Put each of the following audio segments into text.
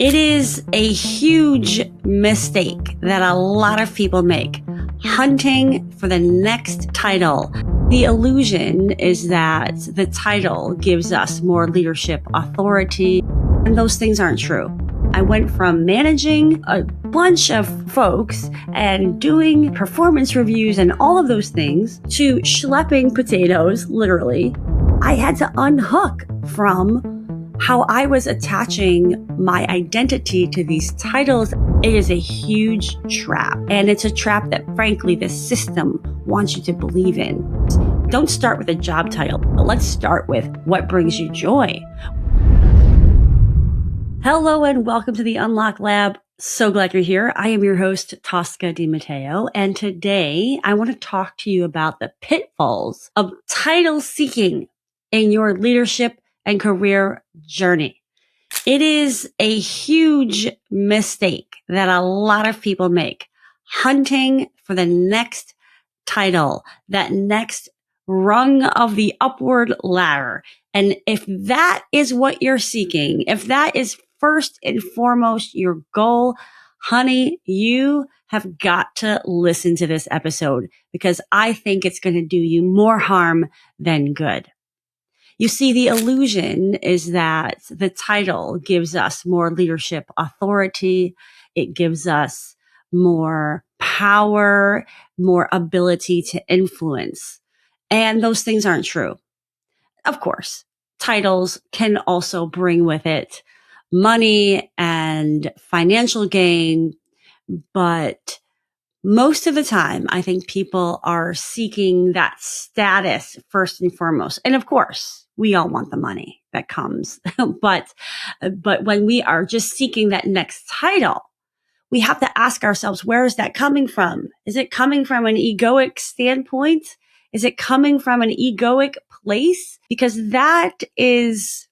It is a huge mistake that a lot of people make, hunting for the next title. The illusion is that the title gives us more leadership authority, and those things aren't true. I went from managing a bunch of folks and doing performance reviews and all of those things to schlepping potatoes, literally. I had to unhook from how I was attaching my identity to these titles. It is a huge trap. And it's a trap that, frankly, the system wants you to believe in. Don't start with a job title, but let's start with what brings you joy. Hello and welcome to the Unlock Lab. So glad you're here. I am your host, Tosca DiMatteo, and today I want to talk to you about the pitfalls of title seeking in your leadership and career journey. It is a huge mistake that a lot of people make, hunting for the next title, that next rung of the upward ladder. And if that is what you're seeking, if that is first and foremost your goal, honey, you have got to listen to this episode because I think it's going to do you more harm than good. You see, the illusion is that the title gives us more leadership authority. It gives us more power, more ability to influence. And those things aren't true. Of course, titles can also bring with it money and financial gain, but most of the time, I think people are seeking that status first and foremost. And of course, we all want the money that comes. but when we are just seeking that next title, we have to ask ourselves, where is that coming from? Is it coming from an egoic standpoint? Is it coming from an egoic place? Because that is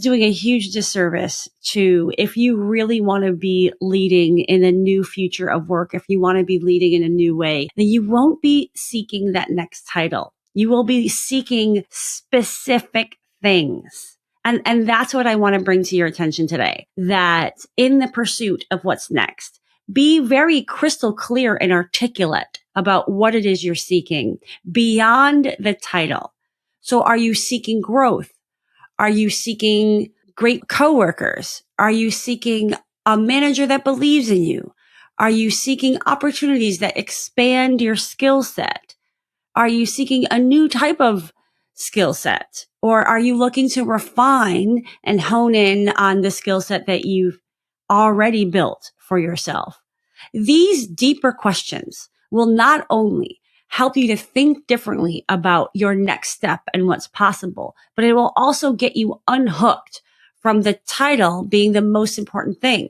doing a huge disservice to, if you really want to be leading in a new future of work, if you want to be leading in a new way, then you won't be seeking that next title. You will be seeking specific things. And that's what I want to bring to your attention today, that in the pursuit of what's next, be very crystal clear and articulate about what it is you're seeking beyond the title. So are you seeking growth? Are you seeking great coworkers? Are you seeking a manager that believes in you? Are you seeking opportunities that expand your skill set? Are you seeking a new type of skill set? Or are you looking to refine and hone in on the skill set that you've already built for yourself? These deeper questions will not only help you to think differently about your next step and what's possible, but it will also get you unhooked from the title being the most important thing.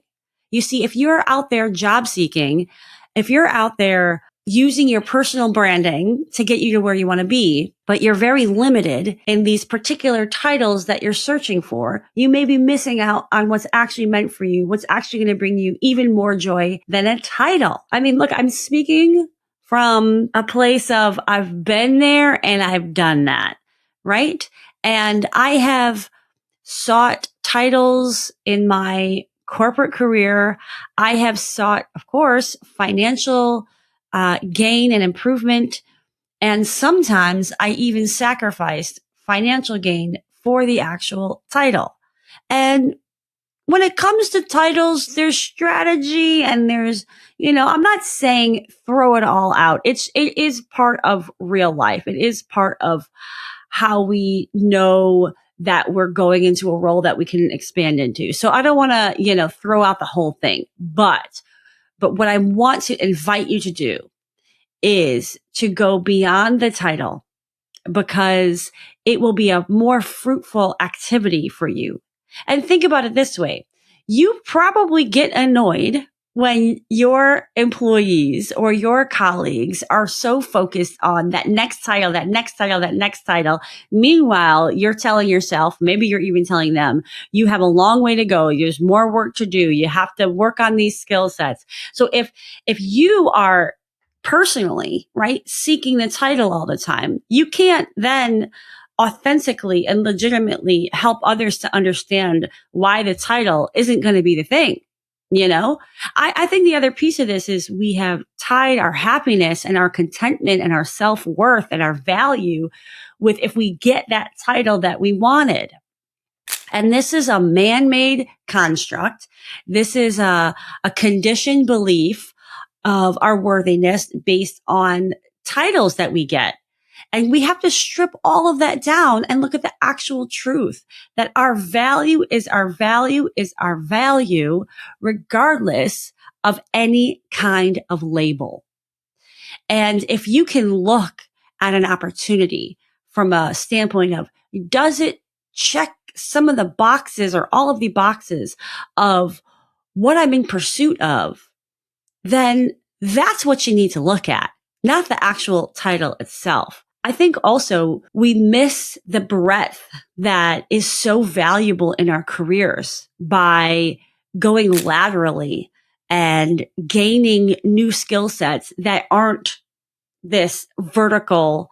You see, if you're out there job seeking, if you're out there using your personal branding to get you to where you want to be, but you're very limited in these particular titles that you're searching for, you may be missing out on what's actually meant for you, what's actually going to bring you even more joy than a title. I mean, look, I'm speaking from a place of I've been there and I've done that, right? And I have sought titles in my corporate career. I have sought, of course, financial gain and improvement. And sometimes I even sacrificed financial gain for the actual title. And when it comes to titles, there's strategy and there's, I'm not saying throw it all out. It is part of real life. It is part of how we know that we're going into a role that we can expand into. So I don't want to, throw out the whole thing, but what I want to invite you to do is to go beyond the title, because it will be a more fruitful activity for you. And think about it this way. You probably get annoyed when your employees or your colleagues are so focused on that next title, that next title, that next title. Meanwhile, you're telling yourself, maybe you're even telling them, you have a long way to go. There's more work to do. You have to work on these skill sets. So if you are personally, right, seeking the title all the time, you can't then authentically and legitimately help others to understand why the title isn't going to be the thing. You know, I think the other piece of this is we have tied our happiness and our contentment and our self-worth and our value with if we get that title that we wanted. And this is a man-made construct. This is a conditioned belief of our worthiness based on titles that we get. And we have to strip all of that down and look at the actual truth that our value is our value is our value, regardless of any kind of label. And if you can look at an opportunity from a standpoint of, does it check some of the boxes or all of the boxes of what I'm in pursuit of, then that's what you need to look at, not the actual title itself. I think also we miss the breadth that is so valuable in our careers by going laterally and gaining new skill sets that aren't this vertical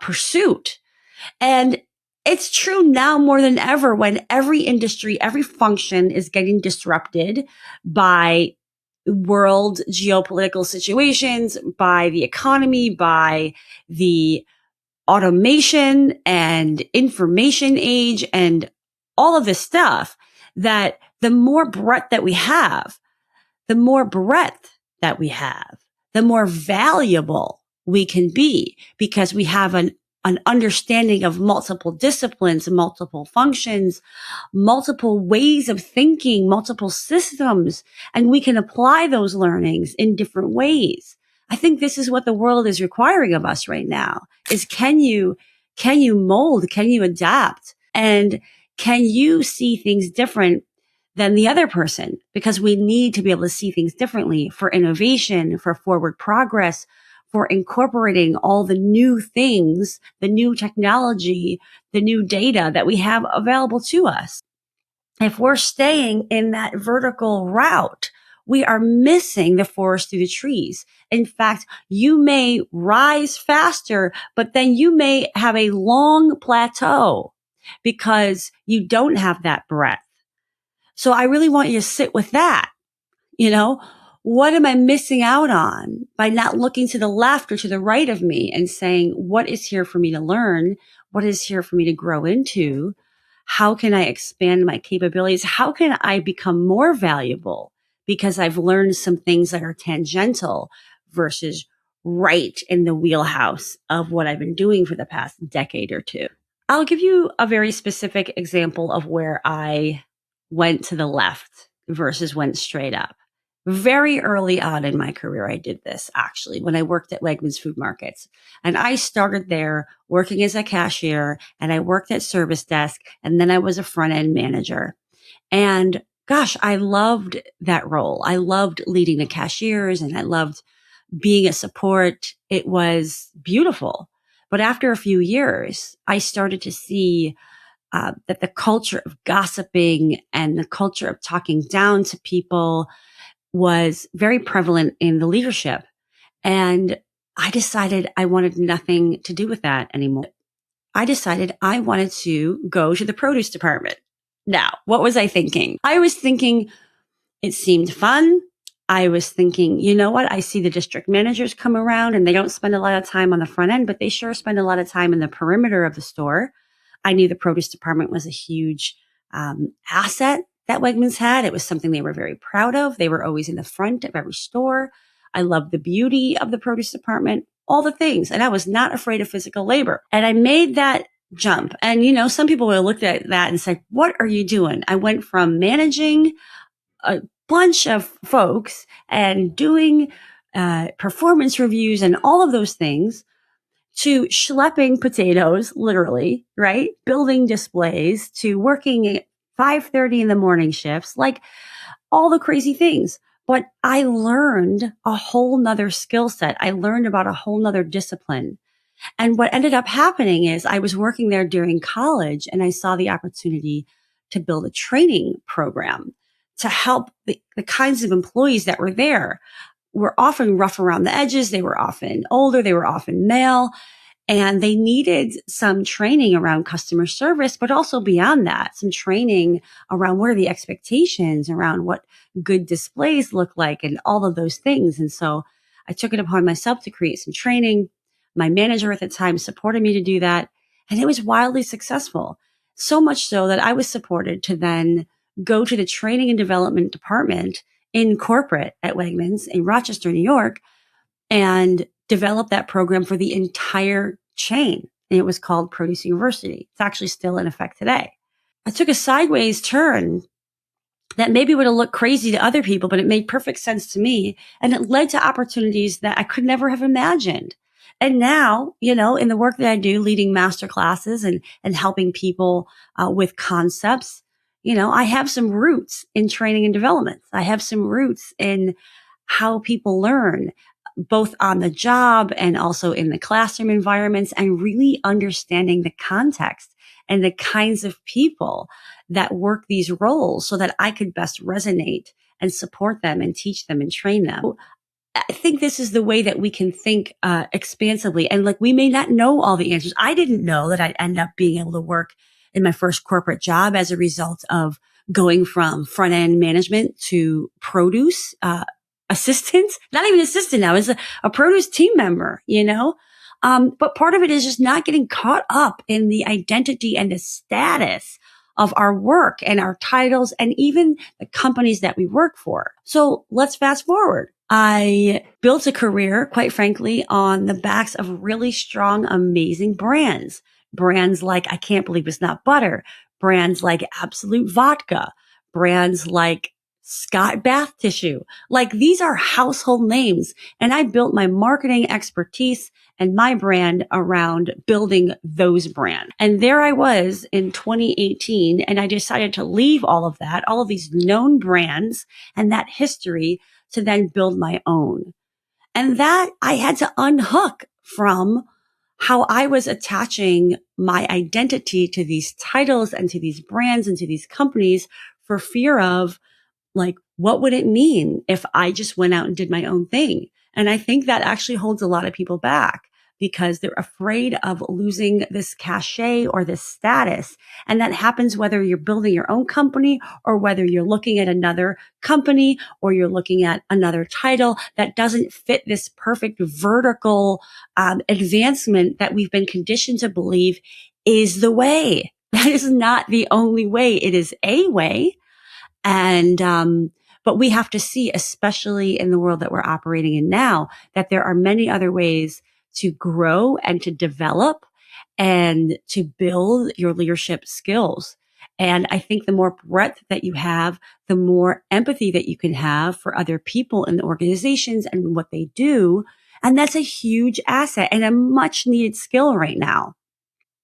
pursuit. And it's true now more than ever when every industry, every function is getting disrupted by world geopolitical situations, by the economy, by the automation and information age and all of this stuff, that the more breadth that we have, the more breadth that we have, the more valuable we can be because we have an understanding of multiple disciplines, multiple functions, multiple ways of thinking, multiple systems, and we can apply those learnings in different ways. I think this is what the world is requiring of us right now is can you mold? Can you adapt? And can you see things different than the other person? Because we need to be able to see things differently for innovation, for forward progress, for incorporating all the new things, the new technology, the new data that we have available to us. If we're staying in that vertical route, we are missing the forest through the trees. In fact, you may rise faster, but then you may have a long plateau because you don't have that breadth. So I really want you to sit with that. You know, what am I missing out on by not looking to the left or to the right of me and saying, what is here for me to learn? What is here for me to grow into? How can I expand my capabilities? How can I become more valuable because I've learned some things that are tangential versus right in the wheelhouse of what I've been doing for the past decade or two? I'll give you a very specific example of where I went to the left versus went straight up. Very early on in my career, I did this actually when I worked at Wegmans Food Markets. And I started there working as a cashier and I worked at service desk and then I was a front end manager. And gosh, I loved that role. I loved leading the cashiers and I loved being a support. It was beautiful. But after a few years, I started to see that the culture of gossiping and the culture of talking down to people was very prevalent in the leadership. And I decided I wanted nothing to do with that anymore. I decided I wanted to go to the produce department. Now, what was I thinking? I was thinking it seemed fun. I was thinking, you know what? I see the district managers come around and they don't spend a lot of time on the front end, but they sure spend a lot of time in the perimeter of the store. I knew the produce department was a huge asset that Wegmans had. It was something they were very proud of. They were always in the front of every store. I loved the beauty of the produce department, all the things. And I was not afraid of physical labor. And I made that jump. And, you know, some people will look at that and say, what are you doing? I went from managing a bunch of folks and doing performance reviews and all of those things to schlepping potatoes, literally, right? Building displays, to working at 5:30 in the morning shifts, like all the crazy things. But I learned a whole nother skill set. I learned about a whole nother discipline. And what ended up happening is I was working there during college and I saw the opportunity to build a training program to help the kinds of employees that were there. Were often rough around the edges. They were often older. They were often male. And they needed some training around customer service, but also beyond that, some training around what are the expectations around what good displays look like and all of those things. And so I took it upon myself to create some training. My manager at the time supported me to do that. And it was wildly successful. So much so that I was supported to then go to the training and development department in corporate at Wegmans in Rochester, New York, and develop that program for the entire chain. And it was called Produce University. It's actually still in effect today. I took a sideways turn that maybe would have looked crazy to other people, but it made perfect sense to me. And it led to opportunities that I could never have imagined. And now, in the work that I do, leading master classes and helping people with concepts, I have some roots in training and development. I have some roots in how people learn, both on the job and also in the classroom environments, and really understanding the context and the kinds of people that work these roles so that I could best resonate and support them and teach them and train them. I think this is the way that we can think expansively. And like, we may not know all the answers. I didn't know that I'd end up being able to work in my first corporate job as a result of going from front end management to produce assistant, not even assistant now, as a produce team member, but part of it is just not getting caught up in the identity and the status of our work and our titles and even the companies that we work for. So let's fast forward. I built a career, quite frankly, on the backs of really strong, amazing brands. Brands like I Can't Believe It's Not Butter, brands like Absolute Vodka, brands like Scott Bath Tissue. Like, these are household names. And I built my marketing expertise and my brand around building those brands. And there I was in 2018, and I decided to leave all of that, all of these known brands and that history to then build my own. And that I had to unhook from how I was attaching my identity to these titles and to these brands and to these companies for fear of, like, what would it mean if I just went out and did my own thing? And I think that actually holds a lot of people back because they're afraid of losing this cachet or this status. And that happens whether you're building your own company or whether you're looking at another company or you're looking at another title that doesn't fit this perfect vertical advancement that we've been conditioned to believe is the way. That is not the only way. It is a way. And, but we have to see, especially in the world that we're operating in now, that there are many other ways to grow and to develop and to build your leadership skills. And I think the more breadth that you have, the more empathy that you can have for other people in the organizations and what they do. And that's a huge asset and a much needed skill right now.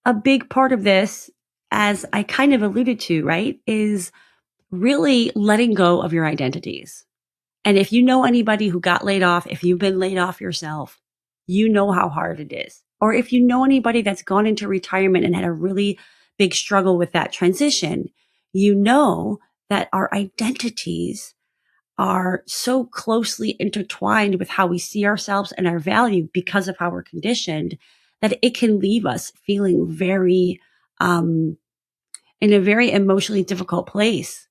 A big part of this, as I kind of alluded to, right, is really letting go of your identities. And if you know anybody who got laid off, if you've been laid off yourself, you know how hard it is. Or if you know anybody that's gone into retirement and had a really big struggle with that transition, you know that our identities are so closely intertwined with how we see ourselves and our value because of how we're conditioned that it can leave us feeling very, in a very emotionally difficult place,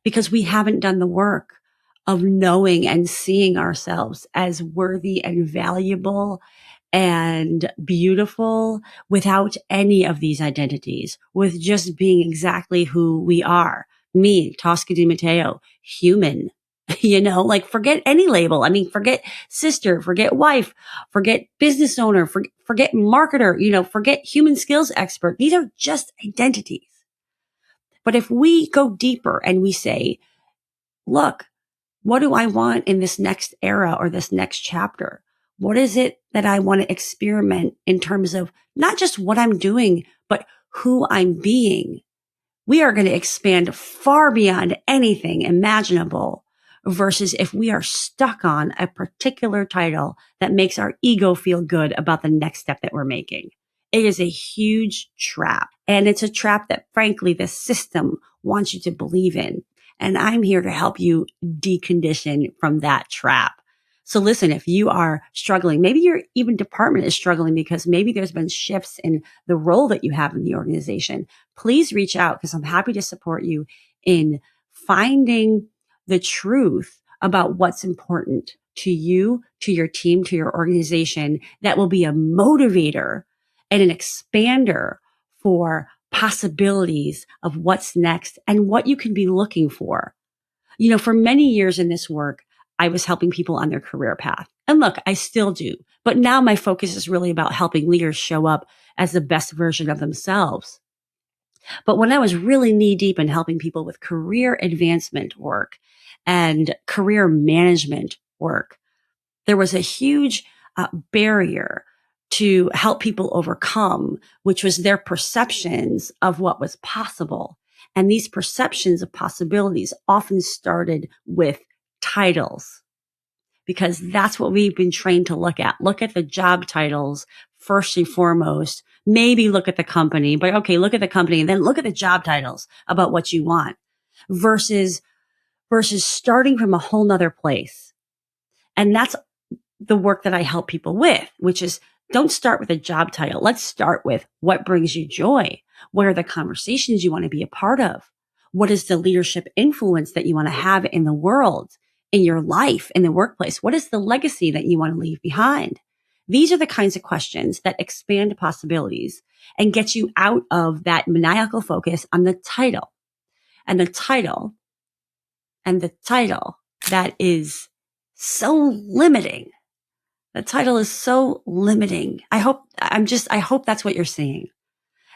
because we haven't done the work of knowing and seeing ourselves as worthy and valuable and beautiful without any of these identities, with just being exactly who we are. Me, Tosca Di Matteo, human, like, forget any label. I mean, forget sister, forget wife, forget business owner, forget marketer, forget human skills expert. These are just identities. But if we go deeper and we say, look, what do I want in this next era or this next chapter? What is it that I want to experiment in terms of not just what I'm doing, but who I'm being? We are going to expand far beyond anything imaginable versus if we are stuck on a particular title that makes our ego feel good about the next step that we're making. It is a huge trap. And it's a trap that, frankly, the system wants you to believe in. And I'm here to help you decondition from that trap. So listen, if you are struggling, maybe your even department is struggling because maybe there's been shifts in the role that you have in the organization, please reach out because I'm happy to support you in finding the truth about what's important to you, to your team, to your organization that will be a motivator and an expander for possibilities of what's next and what you can be looking for. You know, for many years in this work, I was helping people on their career path. And look, I still do. But now my focus is really about helping leaders show up as the best version of themselves. But when I was really knee deep in helping people with career advancement work and career management work, there was a huge barrier to help people overcome, which was their perceptions of what was possible. And these perceptions of possibilities often started with titles, because that's what we've been trained to look at. Look at the job titles first and foremost. Maybe look at the company, but okay, look at the company and then look at the job titles about what you want versus starting from a whole nother place. And that's the work that I help people with, which is don't start with a job title. Let's start with what brings you joy. What are the conversations you want to be a part of? What is the leadership influence that you want to have in the world, in your life, in the workplace? What is the legacy that you want to leave behind? These are the kinds of questions that expand possibilities and get you out of that maniacal focus on the title and the title that is so limiting. The title is so limiting. I hope that's what you're seeing.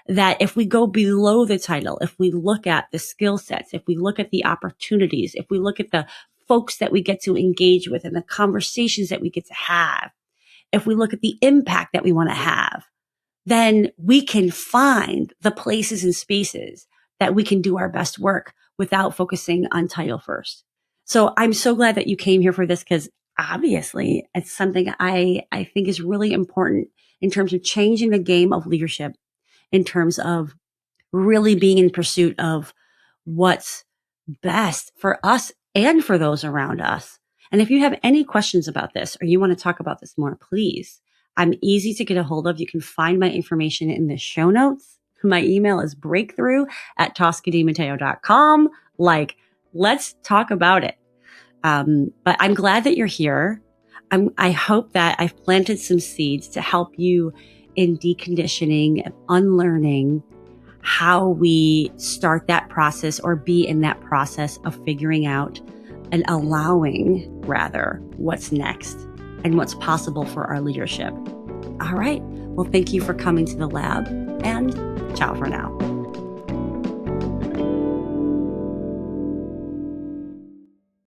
That if we go below the title, if we look at the skill sets, if we look at the opportunities, if we look at the folks that we get to engage with and the conversations that we get to have, if we look at the impact that we want to have, then we can find the places and spaces that we can do our best work without focusing on title first. So I'm so glad that you came here for this because obviously it's something I think is really important in terms of changing the game of leadership, in terms of really being in pursuit of what's best for us and for those around us. And if you have any questions about this or you want to talk about this more, please, I'm easy to get a hold of. You can find my information in the show notes. My email is breakthrough@toscadimateo.com. Like, let's talk about it. But I'm glad that you're here. I hope that I've planted some seeds to help you in deconditioning and unlearning how we start that process or be in that process of figuring out and allowing, rather, what's next and what's possible for our leadership. All right. Well, thank you for coming to the lab and ciao for now.